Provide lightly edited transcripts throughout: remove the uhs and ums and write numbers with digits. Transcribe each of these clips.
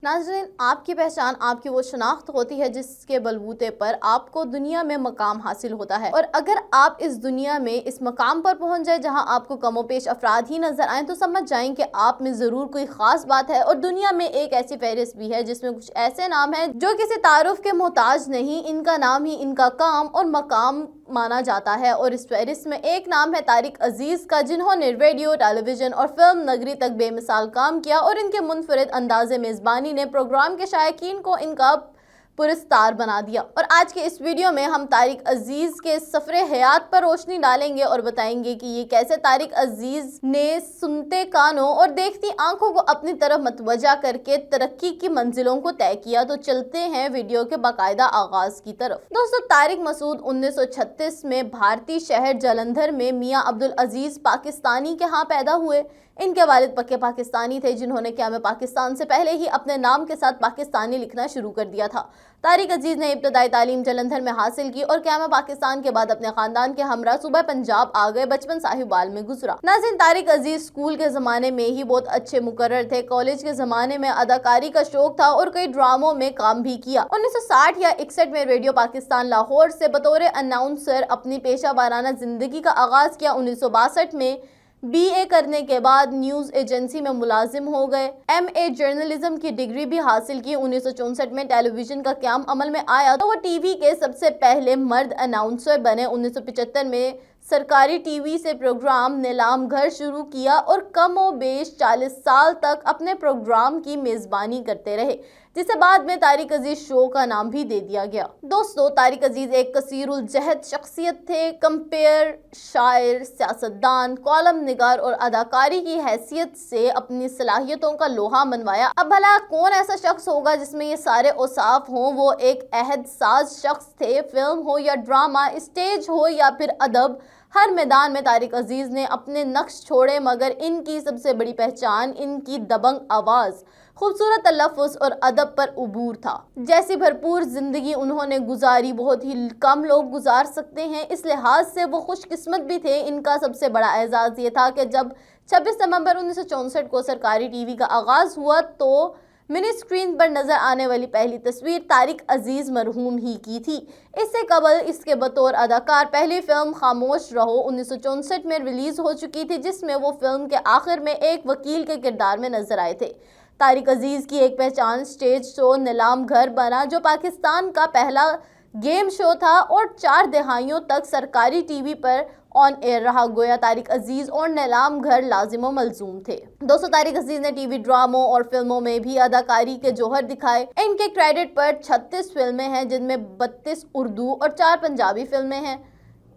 नाज़रीन, आपकी पहचान आपकी वो शनाख्त होती है जिसके बलबूते पर आपको दुनिया में मकाम हासिल होता है। और अगर आप इस दुनिया में इस मकाम पर पहुंच जाए जहां आपको कमोपेश अफराद ही नजर आए तो समझ जाएं कि आप में ज़रूर कोई ख़ास बात है। और दुनिया में एक ऐसी फहरिस्त भी है जिसमें कुछ ऐसे नाम हैं जो किसी तारुफ के मोहताज नहीं, इनका नाम ही इनका काम और मकाम माना जाता है। और इस फहरिस्त में एक नाम है तारिक अजीज का, जिन्होंने रेडियो, टेलीविजन और फिल्म नगरी तक बेमिसाल काम किया और इनके मुनफरिद अंदाज़े मेज़बानी ने प्रोग्राम के शायकीन को इनका पुरस्कार बना दिया। और आज के इस वीडियो में हम तारिक अजीज के सफरे हयात पर रोशनी डालेंगे और बताएंगे कि ये कैसे तारिक अजीज ने सुनते कानों और देखती आंखों को अपनी तरफ मतवजा करके तरक्की की मंजिलों को तय किया। तो चलते हैं वीडियो के बाकायदा आगाज की तरफ। दोस्तों, तारिक मसूद 1936 में भारतीय शहर जालंधर में मियां अब्दुल अजीज पाकिस्तानी के यहाँ पैदा हुए। इनके वालिद पक्के पाकिस्तानी थे जिन्होंने क़याम पाकिस्तान से पहले ही अपने नाम के साथ पाकिस्तानी लिखना शुरू कर दिया था। तारिक अजीज ने इब्तदाई तालीम जालंधर में हासिल की और क़याम पाकिस्तान के बाद अपने खानदान के हमरा सूबा पंजाब आ गए। बचपन साहिवाल में गुजरा। नाज़रीन, तारिक अजीज स्कूल के ज़माने में ही बहुत अच्छे मुकर्रर थे। कॉलेज के ज़माने में अदाकारी का शौक था और कई ड्रामों में काम भी किया। 1960 या 61 में रेडियो पाकिस्तान लाहौर से बतौर अनाउंसर अपनी पेशा वाराना जिंदगी का आगाज़ किया। 1962 में BA करने के बाद न्यूज़ एजेंसी में मुलाजिम हो गए। MA जर्नलिज्म की डिग्री भी हासिल की। 1964 में टेलीविज़न का क़याम अमल में आया तो वो टीवी के सबसे पहले मर्द अनाउंसर बने। 1975 में सरकारी टीवी से प्रोग्राम नीलाम घर शुरू किया और कमोबेश 40 साल तक अपने प्रोग्राम की मेज़बानी करते रहे, जिसे बाद में तारिक अजीज शो का नाम भी दे दिया गया। दोस्तों, तारिक अजीज एक कसीरुल जहद शख्सियत थे। कंपेयर, शायर, सियासतदान, कॉलम निगार और अदाकारी की हैसियत से अपनी सलाहियतों का लोहा मनवाया। अब भला कौन ऐसा शख्स होगा जिसमें ये सारे औसाफ हों। वो एक अहद साज शख्स थे। फिल्म हो या ड्रामा, स्टेज हो या फिर अदब, हर मैदान में तारिक अजीज ने अपने नक्श छोड़े। मगर इनकी सबसे बड़ी पहचान इनकी दबंग आवाज़, खूबसूरत तलफ़्फ़ुज़ और अदब पर उबूर था। जैसी भरपूर ज़िंदगी उन्होंने गुजारी बहुत ही कम लोग गुजार सकते हैं। इस लिहाज से वो खुशकिस्मत भी थे। इनका सबसे बड़ा एजाज़ ये था कि जब 26 नवंबर 1964 को सरकारी टीवी का आगाज़ हुआ तो मिनी स्क्रीन पर नजर आने वाली पहली तस्वीर तारिक अजीज मरहूम ही की थी। इससे कबल इसके बतौर अदाकार पहली फिल्म खामोश रहो 1964 में रिलीज हो चुकी थी, जिसमें वो फिल्म के आखिर में एक वकील के किरदार में नजर आए थे। तारिक अजीज की एक पहचान स्टेज शो नीलाम घर बना, जो पाकिस्तान का पहला गेम शो था और 4 दहाइयों तक सरकारी टीवी पर ऑन एयर रहा। गोया तारिक अजीज और नीलाम घर लाजिम मलजूम थे। दोस्तों, तारिक अजीज ने टीवी ड्रामों और फिल्मों में भी अदाकारी के जौहर दिखाए। इनके क्रेडिट पर 36 फिल्में हैं, जिनमें 32 उर्दू और 4 पंजाबी फिल्में हैं।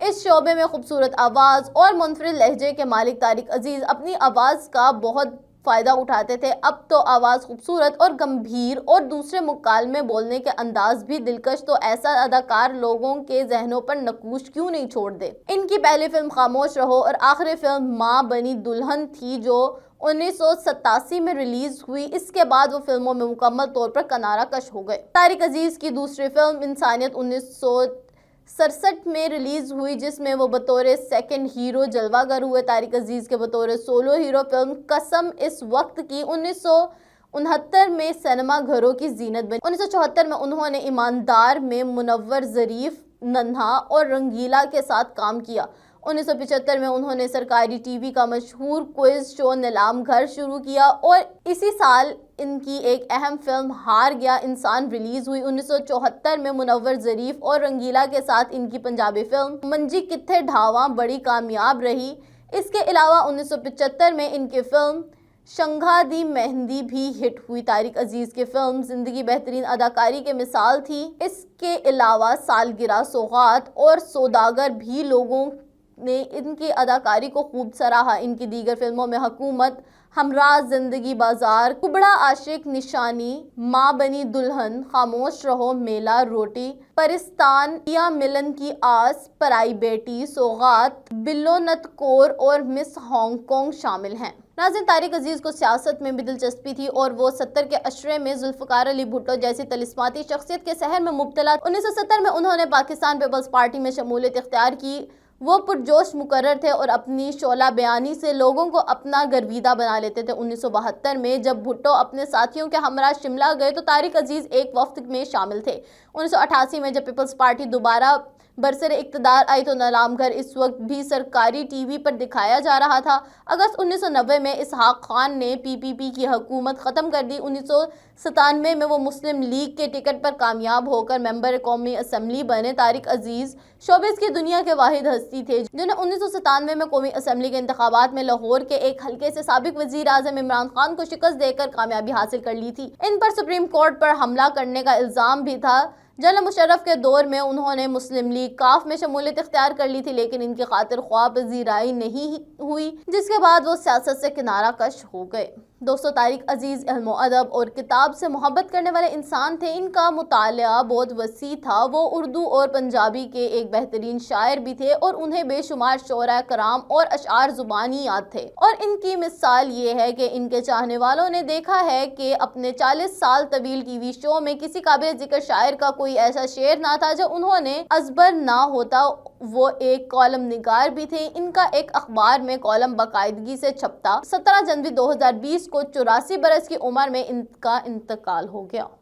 इस शोबे में खूबसूरत आवाज़ और मुनफरिद लहजे के मालिक तारिक अजीज अपनी आवाज़ का बहुत फ़ायदा उठाते थे। अब तो आवाज़ खूबसूरत और गंभीर और दूसरे मुकालमे बोलने के अंदाज भी दिलकश, तो ऐसा अदाकार लोगों के जहनों पर नकूश क्यों नहीं छोड़ दे। इनकी पहली फिल्म खामोश रहो और आखिरी फिल्म माँ बनी दुल्हन थी, जो 1987 में रिलीज हुई। इसके बाद वो फिल्मों में मुकम्मल तौर पर किनारा कश हो गए। तारिक अजीज की दूसरी फिल्म इंसानियत 1967 में रिलीज हुई, जिसमें वो बतौर सेकंड हीरो जलवागर हुए। तारिक अजीज के बतौर सोलो हीरो फिल्म कसम इस वक्त की 1969 में सिनेमा घरों की जीनत बनी। 1974 में उन्होंने ईमानदार में मुनव्वर ज़रीफ, नन्हा और रंगीला के साथ काम किया। 1975 में उन्होंने सरकारी टीवी का मशहूर क्विज शो नीलाम घर शुरू किया और इसी साल इनकी एक अहम फिल्म हार गया इंसान रिलीज हुई। 1974 में मुनव्वर ज़रीफ और रंगीला के साथ इनकी पंजाबी फिल्म मंजी कित्थे ढावा बड़ी कामयाब रही। इसके अलावा 1975 में इनकी फिल्म शंघा दी मेहंदी भी हिट हुई। तारिक अजीज की फिल्म जिंदगी बेहतरीन अदाकारी के मिसाल थी। इसके अलावा सालगिरह, सौगात और सौदागर भी लोगों ने इनकी अदाकारी को खूब सराहा। इनकी दीगर फिल्मों में हुकूमत, हमराज, जिंदगी बाजार, कुबड़ा आशिक, निशानी, माँ बनी दुल्हन, खामोश रहो, मेला रोटी, परिस्तान या मिलन की आस, पराई बेटी, सौगात, बिल्लो नतकोर और मिस हांगकांग शामिल हैं। नाज़रीन, तारिक अजीज को सियासत में भी दिलचस्पी थी और वो 70 के अशरे में जुल्फ़िकार अली भुट्टो जैसी तलिस्माती शख्सियत के सहर में मुब्तला। 1970 में उन्होंने पाकिस्तान पीपल्स पार्टी में शमूलियत इख्तियार की। وہ پرجوش مقرر تھے اور اپنی شعلہ بیانی سے لوگوں کو اپنا گرویدہ بنا لیتے تھے۔ 1972 میں جب بھٹو اپنے ساتھیوں کے ہمراہ شملہ گئے تو طارق عزیز ایک وفد میں شامل تھے۔ 1988 میں جب پیپلز پارٹی دوبارہ برسر اقتدار آئی تو نلام گھر اس وقت بھی سرکاری ٹی وی پر دکھایا جا رہا تھا۔ اگست 1990 میں اسحاق خان نے پی پی پی کی حکومت ختم کر دی۔ 1997 میں وہ مسلم لیگ کے ٹکٹ پر کامیاب ہو کر ممبر قومی اسمبلی بنے۔ طارق عزیز شوبز کی دنیا کے واحد ہستی تھے جنہوں نے 1997 میں قومی اسمبلی کے انتخابات میں لاہور کے ایک حلقے سے سابق وزیر اعظم عمران خان کو شکست دے کر کامیابی حاصل کر لی تھی۔ ان پر سپریم کورٹ پر حملہ کرنے کا الزام بھی تھا۔ جنرل مشرف کے دور میں انہوں نے مسلم لیگ کاف میں شمولیت اختیار کر لی تھی، لیکن ان کی خاطر خواہ پذیرائی نہیں ہوئی، جس کے بعد وہ سیاست سے کنارہ کش ہو گئے۔ دوستو، طارق عزیز علم و ادب اور کتاب سے محبت کرنے والے انسان تھے۔ ان کا مطالعہ بہت وسیع تھا۔ وہ اردو اور پنجابی کے ایک بہترین شاعر بھی تھے اور انہیں بے شمار شعراء کرام اور اشعار زبانی یاد تھے، اور ان کی مثال یہ ہے کہ ان کے چاہنے والوں نے دیکھا ہے کہ اپنے 40 سال طویل ٹی وی شو میں کسی قابل ذکر شاعر کا کوئی ایسا شعر نہ تھا جو انہوں نے ازبر نہ ہوتا۔ وہ ایک کالم نگار بھی تھے۔ ان کا ایک اخبار میں کالم باقاعدگی سے چھپتا۔ 17 جنوری 2020 کو 84 برس کی عمر میں ان کا انتقال ہو گیا۔